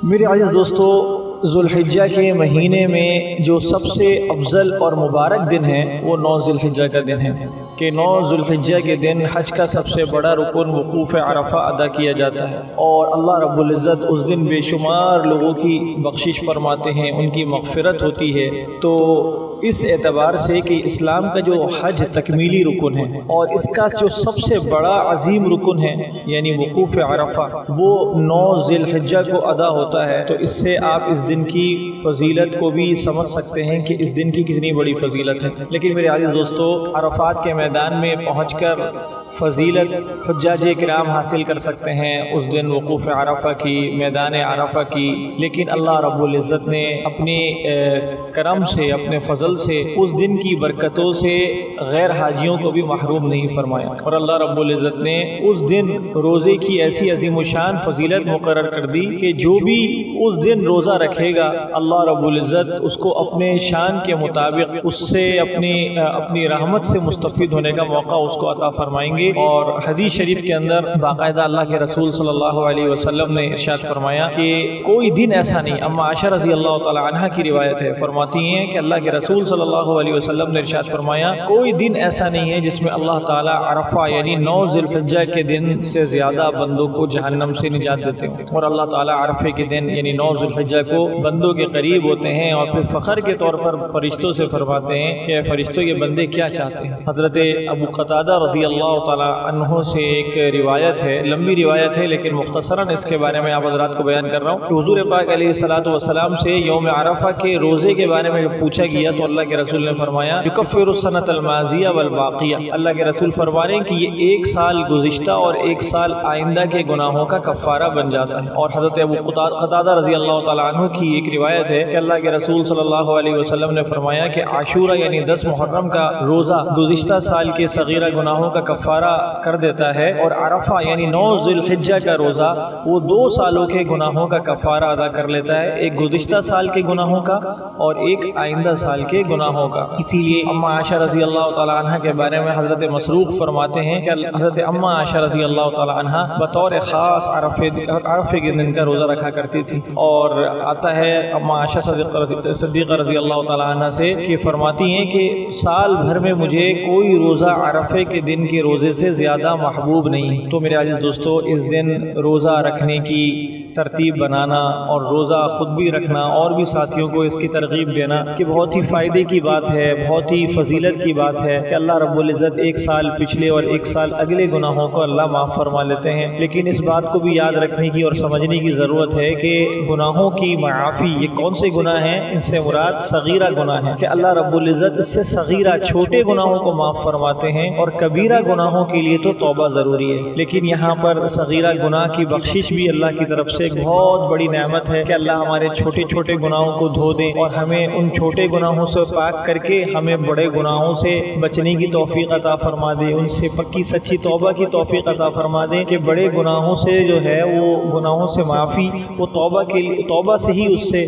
میرے عزیز دوستو، ذوالحجہ کے مہینے میں جو سب سے افضل اور مبارک دن ہے وہ 9 ذوالحجہ کا دن ہے کہ 9 ذوالحجہ کے دن حج کا سب سے بڑا رکن وقوف عرفہ ادا کیا جاتا ہے، اور اللہ رب العزت اس دن بے شمار لوگوں کی بخشش فرماتے ہیں، ان کی مغفرت ہوتی ہے۔ تو اس اعتبار سے کہ اسلام کا جو حج تکمیلی رکن ہے اور اس کا جو سب سے بڑا عظیم رکن ہے یعنی وقوف عرفہ، وہ 9 ذوالحجہ کو ادا ہوتا ہے، تو اس سے آپ اس دن کی فضیلت کو بھی سمجھ سکتے ہیں کہ اس دن کی کتنی بڑی فضیلت ہے۔ لیکن میرے عزیز دوستو، عرفات کے میدان میں پہنچ کر فضیلت حجاج کرام حاصل کر سکتے ہیں اس دن وقوف عرفہ کی، میدان عرفہ کی، لیکن اللہ رب العزت نے اپنے کرم سے، اپنے فضل سے، اس دن کی برکتوں سے غیر حاجیوں کو بھی محروم نہیں فرمایا، اور اللہ رب العزت نے اس دن روزے کی ایسی عظیم الشان فضیلت مقرر کر دی کہ جو بھی اس دن روزہ رکھے گا اللہ رب العزت اس کو اپنے شان کے مطابق اس سے اپنی رحمت سے مستفید ہونے کا موقع اس کو عطا فرمائیں گے۔ اور حدیث شریف کے اندر باقاعدہ اللہ کے رسول صلی اللہ علیہ وسلم نے ارشاد فرمایا کہ کوئی دن ایسا نہیں، اما عائشہ رضی اللہ تعالی عنہ کی روایت ہے، فرماتی ہیں کہ اللہ کے رسول صلی اللہ علیہ وسلم نے ارشاد فرمایا کوئی دن ایسا نہیں ہے جس میں اللہ تعالی عرفہ یعنی 9 ذوالحجہ کے دن سے زیادہ بندوں کو جہنم سے نجات دیتے ہیں، اور اللہ تعالی عرفے کے دن یعنی 9 ذوالحجہ کو بندوں کے قریب ہوتے ہیں، اور پھر فخر کے طور پر فرشتوں سے فرماتے ہیں کہ فرشتوں یہ بندے کیا چاہتے ہیں۔ حضرت ابو قتادہ رضی اللہ تعالی عنہ سے ایک روایت ہے، لمبی روایت ہے لیکن مختصراً اس کے بارے میں آپ حضرات کو بیان کر رہا ہوں کہ حضور پاک علیہ الصلوۃ والسلام سے یوم عرفہ کے روزے کے بارے میں پوچھا گیا تو اللہ کے رسول نے فرمایا یکفر السنۃ الماضیہ والباقیہ، اللہ کے رسول فرما رہے ہیں کہ یہ 1 سال گزشتہ اور 1 سال آئندہ کے گناہوں کا کفارہ بن جاتا ہے۔ اور حضرت ابو قتادہ رضی اللہ تعالیٰ عنہ کی ایک روایت ہے کہ اللہ کے رسول صلی اللہ علیہ وسلم نے فرمایا کہ عاشورہ یعنی 10 محرم کا روزہ گزشتہ سال کے صغیرہ گناہوں کا کفارہ کر دیتا ہے، اور عرفہ یعنی 9 ذوالحجہ کا روزہ وہ 2 سالوں کے گناہوں کا کفارہ ادا کر لیتا ہے، ایک گزشتہ سال کے گناہوں کا اور ایک آئندہ سال کے گناہوں کا۔ اسی لیے اما عائشہ رضی اللہ تعالی عنہ کے بارے میں حضرت مسروق فرماتے ہیں کہ حضرت اما عائشہ رضی اللہ تعالی عنہ بطور خاص عرفے کے دن کا روزہ رکھا کرتی تھی، اور آتا ہے اما عائشہ صدیقہ رضی اللہ تعالی عنہ سے کہ فرماتی ہیں کہ سال بھر میں مجھے کوئی روزہ عرفے کے دن کے روزے سے زیادہ محبوب نہیں۔ تو میرے عزیز دوستو، اس دن روزہ رکھنے کی ترتیب بنانا اور روزہ خود بھی رکھنا اور بھی ساتھیوں کو اس کی ترغیب دینا کہ بہت ہی فائدے کی بات ہے، بہت ہی فضیلت کی بات ہے کہ اللہ رب العزت 1 سال پچھلے اور 1 سال اگلے گناہوں کو اللہ معاف فرما لیتے ہیں۔ لیکن اس بات کو بھی یاد رکھنے کی اور سمجھنے کی ضرورت ہے کہ گناہوں کی معافی یہ کون سے گناہ ہیں؟ ان سے مراد صغیرہ گناہ ہیں کہ اللہ رب العزت اس سے صغیرہ چھوٹے گناہوں کو معاف فرماتے ہیں، اور کبیرہ گناہوں کے لیے تو توبہ ضروری ہے، لیکن یہاں پر صغیرہ گناہ کی بخشش بھی اللہ کی طرف سے ایک بہت بڑی نعمت ہے کہ اللہ ہمارے چھوٹے چھوٹے گناہوں کو دھو دے اور ہمیں ان چھوٹے گناہوں سے پاک کر کے ہمیں بڑے گناہوں سے بچنے کی توفیق عطا فرما دے، ان سے پکی سچی توبہ کی توفیق عطا فرما دے کہ بڑے گناہوں سے جو ہے وہ گناہوں سے معافی وہ توبہ سے ہی اس سے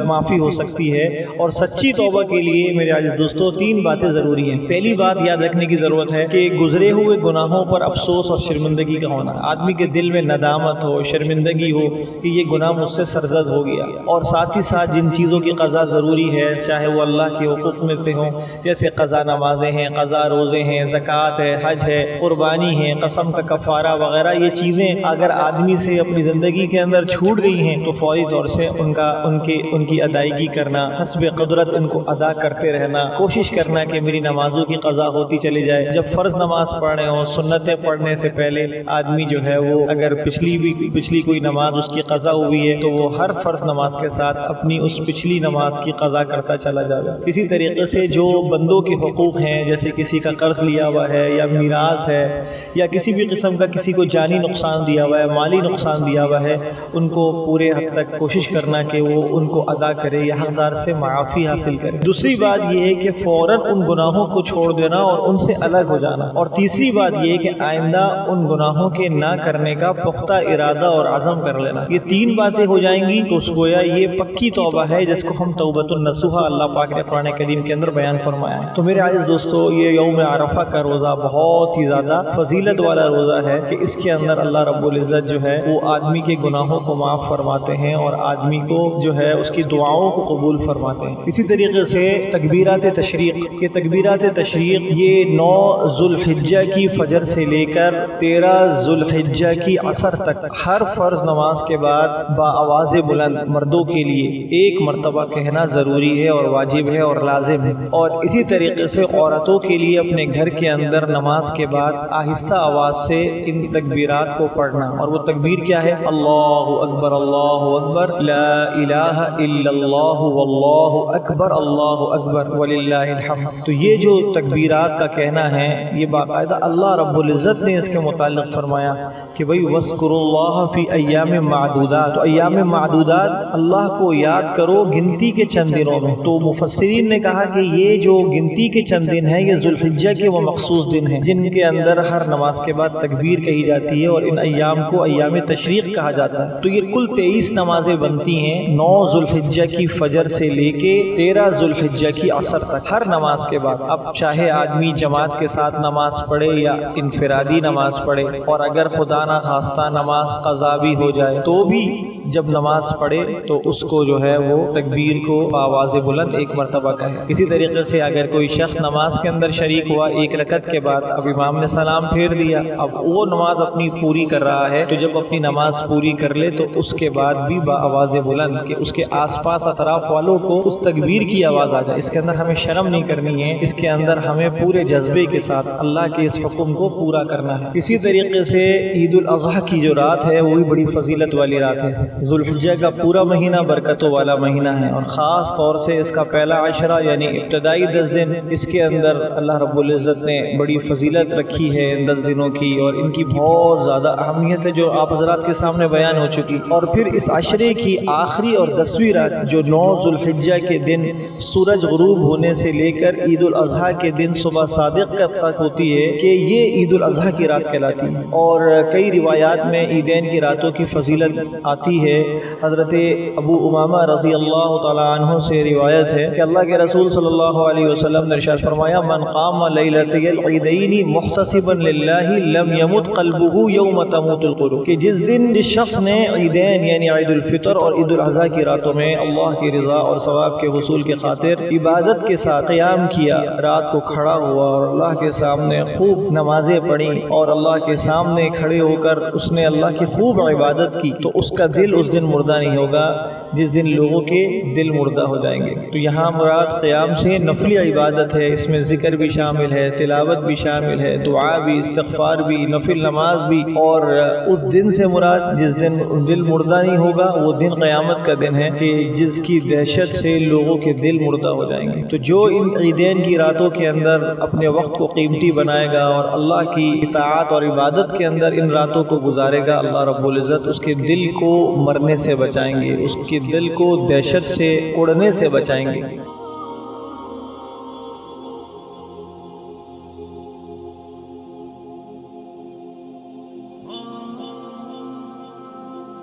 معافی ہو سکتی ہے۔ اور سچی توبہ کے لیے میرے عزیز دوستو 3 باتیں ضروری ہیں۔ پہلی بات یاد رکھنے کی ضرورت ہے کہ گزرے ہوئے گناہوں پر افسوس اور شرمندگی کا ہونا، آدمی کے دل میں ندامت ہو، شرمندگی ہو کہ یہ گناہ مجھ سے سرزد ہو گیا، اور ساتھ ہی ساتھ جن چیزوں کی قضا ضروری ہے چاہے وہ اللہ کے حقوق میں سے ہوں، جیسے قضا نمازیں ہیں، قضا روزے ہیں، زکوٰۃ ہے، حج ہے، قربانی ہے، قسم کا کفارہ وغیرہ، یہ چیزیں اگر آدمی سے اپنی زندگی کے اندر چھوٹ گئی ہیں تو فوری طور سے ان کی ادائیگی کرنا، حسب قدرت ان کو ادا کرتے رہنا، کوشش کرنا کہ میری نمازوں کی قضا ہوتی چلی جائے۔ جب فرض نماز پڑھنے ہوں، سنتیں پڑھنے سے پہلے آدمی جو ہے وہ اگر پچھلی کوئی نماز اس کی قضا ہوئی ہے تو وہ ہر فرض نماز کے ساتھ اپنی اس پچھلی نماز کی قضا کرتا چلا جائے گا۔ اسی طریقے سے جو بندوں کے حقوق ہیں، جیسے کسی کا قرض لیا ہوا ہے یا میراث ہے یا کسی بھی قسم کا کسی کو جانی نقصان دیا ہوا ہے، مالی نقصان دیا ہوا ہے، ان کو پورے حد تک کوشش کرنا کہ وہ ان کو ادا کرے یا حقدار سے معافی حاصل کرے۔ دوسری بات یہ ہے کہ فوراً ان گناہوں کو چھوڑ دینا اور ان سے الگ ہو جانا، اور تیسری بات یہ ہے کہ آئندہ ان گناہوں کے نہ کرنے کا پختہ ارادہ اور عزم کر لینا۔ یہ 3 باتیں ہو جائیں گی تو اس گویا یہ پکی توبہ ہے جس کو ہم توبۃ النصوحہ اللہ پاک نے قرآن کریم کے اندر بیان فرمایا ہے۔ تو میرے عزیز دوستو، یہ یوم عرفہ کا روزہ بہت ہی زیادہ فضیلت والا روزہ ہے کہ اس کے اندر اللہ رب العزت جو ہے وہ آدمی کے گناہوں کو معاف فرماتے ہیں اور آدمی کو جو ہے اس کی دعاؤں کو قبول فرماتے ہیں۔ اسی طریقے سے تکبیرات تشریق، کہ تکبیرات تشریق یہ 9 ذو الحجہ کی فجر سے لے کر 13 ذو الحجہ کی عصر تک ہر فرض نماز کے بعد بآواز بلند مردوں کے لیے ایک مرتبہ کہنا ضروری ہے اور واجب ہے اور لازم ہے، اور اسی طریقے سے عورتوں کے لیے اپنے گھر کے اندر نماز کے بعد آہستہ آواز سے ان تکبیرات کو پڑھنا، اور وہ تکبیر کیا ہے؟ اللہ اکبر لا الہ الا اللہ واللہ اکبر وللہ الحمد۔ تو یہ جو تکبیرات کا کہنا ہے یہ باقاعدہ اللہ رب العزت نے اس کے متعلق فرمایا کہ بھئی وَاذْكُرُوا اللَّهَ فِي أَيَّامٍ مَعْدُودَاتٍ، تو ایام معدودات اللہ کو یاد کرو گنتی کے چند دنوں میں۔ تو مفسرین نے کہا کہ یہ جو گنتی کے چند دن ہیں یہ ذو الحجہ کے وہ مخصوص دن ہیں جن کے اندر ہر نماز کے بعد تکبیر کہی جاتی ہے، اور ان ایام کو ایام تشریق کہا جاتا ہے۔ تو یہ کل 23 نمازیں بنتی ہیں 9 ذو الحجہ کی فجر سے لے کے 13 ذو الحجہ کی عصر تک ہر نماز کے بعد۔ اب چاہے آدمی جماعت کے ساتھ نماز پڑھے یا انفرادی نماز پڑھے، اور اگر خدا نہ خواستہ نماز قضا بھی ہو جائے تو بھی جب نماز پڑھے تو اس کو جو ہے وہ تکبیر کو آواز بلند ایک مرتبہ کہے۔ اسی طریقے سے اگر کوئی شخص نماز کے اندر شریک ہوا ایک رکعت کے بعد، اب امام نے سلام پھیر دیا، اب وہ نماز اپنی پوری کر رہا ہے، تو جب اپنی نماز پوری کر لے تو اس کے بعد بھی بآواز بلند کہ اس کے آس پاس اطراف والوں کو اس تکبیر کی آواز آ جائے۔ اس کے اندر ہمیں شرم نہیں کرنی ہے، اس کے اندر ہمیں پورے جذبے کے ساتھ اللہ کے اس حکم کو پورا کرنا ہے۔ اسی طریقے سے عید الاضحیٰ کی جو رات ہے وہی بڑی فضیلت والی رات ہے۔ ذو الحجہ کا پورا مہینہ برکتوں والا مہینہ ہے، اور خاص طور سے اس کا پہلا عشرہ یعنی ابتدائی 10 دن، اس کے اندر اللہ رب العزت نے بڑی فضیلت رکھی ہے ان 10 دنوں کی، اور ان کی بہت زیادہ اہمیت ہے جو آپ حضرات کے سامنے بیان ہو چکی۔ اور پھر اس عشرے کی آخری اور 10ویں رات جو 9 ذو الحجہ کے دن سورج غروب ہونے سے لے کر عید الاضحیٰ کے دن صبح صادق تک ہوتی ہے کہ یہ عید الاضحیٰ کی رات کہلاتی ہے۔ اور کئی روایات میں عیدین کی راتوں کی فضیلت آتی ہے۔ حضرت ابو امامہ رضی اللہ تعالی عنہ سے روایت ہے کہ اللہ کے رسول صلی اللہ علیہ وسلم نے ارشاد فرمایا من قام لیلتی العیدین محتسبا للہ لم یمت قلبہ یوم تموت القلوب، کہ جس دن جس شخص نے عیدین یعنی عید الفطر اور عید الاضحیٰ کی راتوں میں اللہ کی رضا اور ثواب کے حصول کے خاطر عبادت کے ساتھ قیام کیا، رات کو کھڑا ہوا اور اللہ کے سامنے خوب نمازیں پڑھی اور اللہ کے سامنے کھڑے ہو کر اس نے اللہ کی خوب عبادت کی، تو اس کا دل اس دن مردہ نہیں ہوگا جس دن لوگوں کے دل مردہ ہو جائیں گے۔ تو یہاں مراد قیام سے نفلی عبادت ہے، اس میں ذکر بھی شامل ہے، تلاوت بھی شامل ہے، دعا بھی، استغفار بھی، نفل نماز بھی، اور اس دن سے مراد جس دن دل مردہ نہیں ہوگا وہ دن قیامت کا دن ہے کہ جس کی دہشت سے لوگوں کے دل مردہ ہو جائیں گے۔ تو جو ان عیدین کی راتوں کے اندر اپنے وقت کو قیمتی بنائے گا اور اللہ کی اطاعت اور عبادت کے اندر ان راتوں کو گزارے گا، اللہ رب العزت اس کے دل کو مرنے سے بچائیں گے، اس کے دل کو دہشت سے اڑنے سے بچائیں گے۔